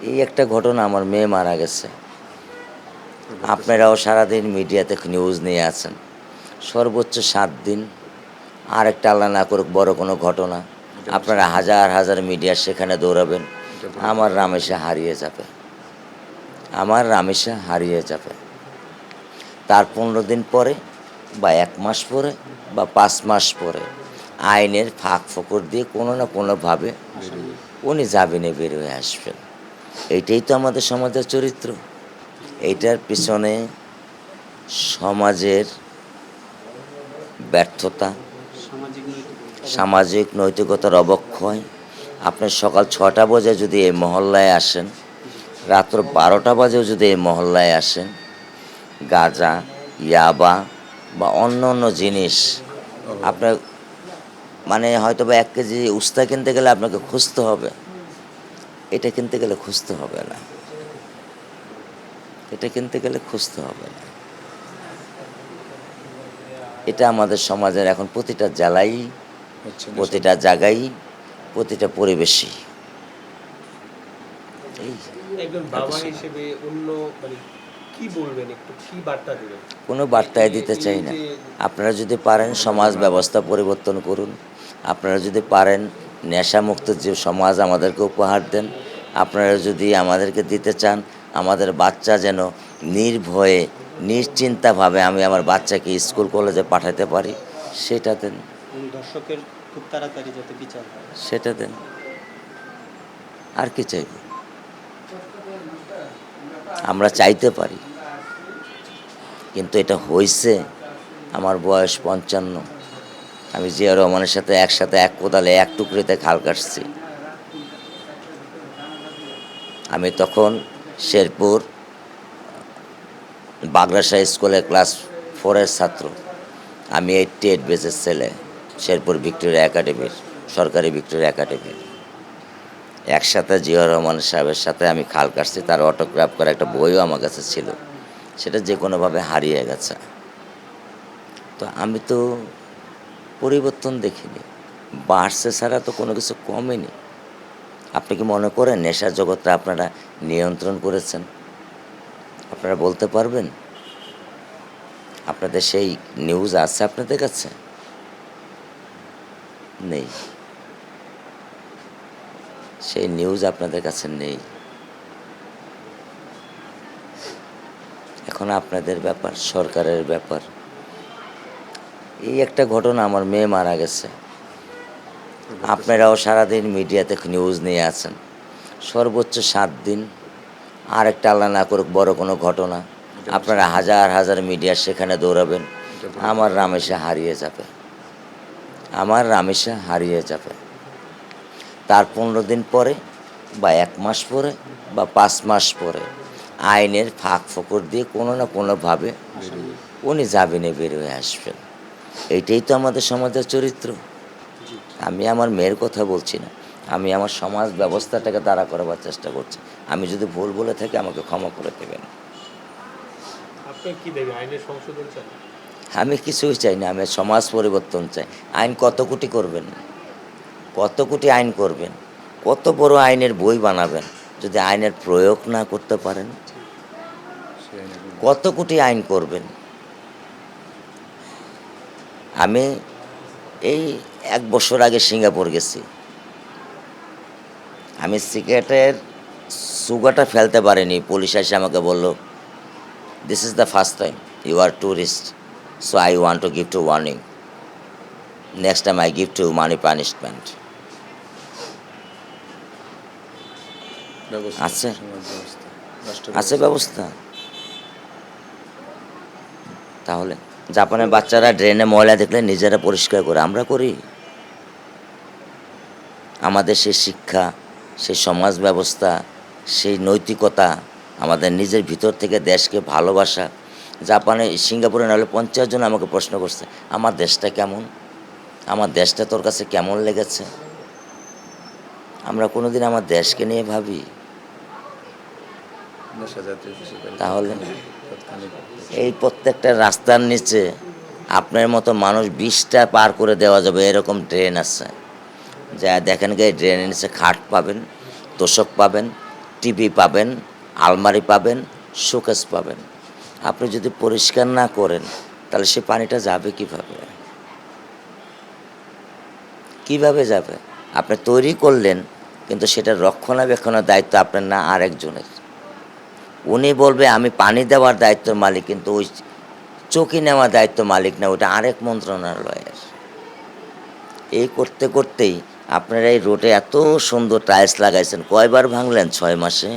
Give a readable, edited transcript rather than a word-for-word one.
এই একটা ঘটনা, আমার মেয়ে মারা গেছে। আপনারাও সারাদিন মিডিয়াতে নিউজ নিয়ে আছেন। সর্বোচ্চ 7 দিন, আর একটা আল্লাহ না করুক বড় কোনো ঘটনা, আপনারা হাজার হাজার মিডিয়া সেখানে দৌড়াবেন, আমার রামেশা হারিয়ে যাবে, আমার রামেশা হারিয়ে যাবে। তার 15 দিন পরে বা 1 মাস পরে বা 5 মাস পরে আইনের ফাঁক ফোকর দিয়ে কোনো না কোনোভাবে উনি জামিনে বের হয়ে আসবেন। এইটাই তো আমাদের সমাজের চরিত্র। এইটার পিছনে সমাজের ব্যর্থতা, সামাজিক নৈতিকতার অবক্ষয়। আপনি সকাল 6টা বাজে যদি এই মহল্লায় আসেন, রাত্র 12টা বাজেও যদি এই মহল্লায় আসেন, গাঁজা, ইয়াবা বা অন্য অন্য জিনিস আপনার মানে হয়তো বা 1 কেজি উস্তা কিনতে গেলে আপনাকে খুঁজতে হবে, এটা কিনতে গেলে খুঁজতে হবে না, এটা কিনতে গেলে খুঁজতে হবে না। এটা আমাদের সমাজের এখন প্রতিটা জেলায়, প্রতিটা জায়গায়, প্রতিটা পরিবেশই। এই একজন বাবা হিসেবে অন্য মানে কি বলবেন, একটু কি বার্তা দেবেন? কোনো বার্তায় দিতে চাই না। আপনারা যদি পারেন সমাজ ব্যবস্থা পরিবর্তন করুন, আপনারা যদি পারেন নেশামুক্ত যে সমাজ আমাদেরকে উপহার দেন, আপনারা যদি আমাদেরকে দিতে চান আমাদের বাচ্চা যেন নির্ভয়ে নিশ্চিন্তাভাবে আমি আমার বাচ্চাকে স্কুল কলেজে পাঠাতে পারি, সেটা দেন, দর্শকের খুব তাড়াতাড়ি যাতে বিচার হয় সেটা দেন। আর কি চাইব? আমরা চাইতে পারি, কিন্তু এটা হয়েছে। আমার বয়স 55, আমি জিয়া রহমানের সাথে একসাথে এক কোদালে এক টুকরিতে খাল কাটছি। আমি তখন শেরপুর বাগড়াশাহ স্কুলে ক্লাস 4-এর ছাত্র। আমি 88 বেচের ছেলে, শেরপুর ভিক্টোরিয়া একাডেমির, সরকারি ভিক্টোরিয়া একাডেমির। একসাথে জিয়া রহমান সাহেবের সাথে আমি খাল কাটছি, তার অটোগ্রাফ করা একটা বইও আমার কাছে ছিল, সেটা যে কোনোভাবে হারিয়ে গেছে। তো আমি তো পরিবর্তন দেখিনি, বাড়ছে ছাড়া তো কোনো কিছু কমেনি। আপনি কি মনে করেন নেশার জগৎটা আপনারা নিয়ন্ত্রণ করেছেন? আপনারা বলতে পারবেন? আপনাদের সেই নিউজ আছে আপনাদের কাছে? নেই, সেই নিউজ আপনাদের কাছে নেই। এখন আপনাদের ব্যাপার, সরকারের ব্যাপার। এই একটা ঘটনা, আমার মেয়ে মারা গেছে। আপনারাও সারাদিন মিডিয়াতে নিউজ নিয়ে আছেন। সর্বোচ্চ 7 দিন, আর একটা আল্লাহ না করুক বড় কোনো ঘটনা, আপনারা হাজার হাজার মিডিয়া সেখানে দৌড়াবেন, আমার রামেশা হারিয়ে যাবে, আমার রামেশা হারিয়ে যাবে। তার 15 দিন পরে বা 1 মাস পরে বা 5 মাস পরে আইনের ফাঁক ফোকর দিয়ে কোনো না কোনোভাবে উনি জামিনে বের হয়ে আসবেন। এইটাই তো আমাদের সমাজের চরিত্র। আমি আমার মেয়ের কথা বলছি না, আমি আমার সমাজ ব্যবস্থাটাকে দাঁড়া করাবার চেষ্টা করছি। আমি যদি ভুল বলে থাকি আমাকে ক্ষমা করে দেবেন। আপনি কি দেখবেন, আইনের সংশোধন চান? আমি কিছুই চাই না, আমি সমাজ পরিবর্তন চাই। আইন কত কোটি করবেন, কত কোটি আইন করবেন, কত বড় আইনের বই বানাবেন, যদি আইনের প্রয়োগ না করতে পারেন? কত কোটি আইন করবেন? আমি এই 1 বছর আগে সিঙ্গাপুর গেছি। আমি সিগারেটের সুগারটা ফেলতে পারিনি, পুলিশ এসে আমাকে বলল, this is the first time you are tourist, so I want to give to warning, next time I give to money punishment. আছে, আছে ব্যবস্থা। তাহলে জাপানের বাচ্চারা ড্রেনে ময়লা দেখলে নিজেরা পরিষ্কার করে, আমরা করি? আমাদের সেই শিক্ষা, সেই সমাজ ব্যবস্থা, সেই নৈতিকতা, আমাদের নিজের ভিতর থেকে দেশকে ভালোবাসা। জাপানে, সিঙ্গাপুরে নাহলে 50 জন আমাকে প্রশ্ন করছে, আমার দেশটা কেমন, আমার দেশটা তোর কাছে কেমন লেগেছে? আমরা কোনোদিন আমার দেশকে নিয়ে ভাবি? তাহলে এই প্রত্যেকটা রাস্তার নিচে আপনার মতো মানুষ 20টা পার করে দেওয়া যাবে এরকম ড্রেন আছে। যা দেখেন গিয়ে ড্রেনের নিচে খাট পাবেন, তোষক পাবেন, টিভি পাবেন, আলমারি পাবেন, শোকেস পাবেন। আপনি যদি পরিষ্কার না করেন তাহলে সে পানিটা যাবে কিভাবে? কিভাবে যাবে? আপনি তৈরি করলেন কিন্তু সেটার রক্ষণাবেক্ষণের দায়িত্ব আপনার না আরেকজনের। উনি বলবে আমি পানি দেওয়ার দায়িত্বের মালিক, কিন্তু ওই চৌকি নেওয়ার দায়িত্ব মালিক না, ওটা আরেক মন্ত্রণালয়ের। এই করতে করতেই আপনারা এই রোডে এত সুন্দর টাইলস লাগাইছেন, কয়বার ভাঙলেন 6 মাসে?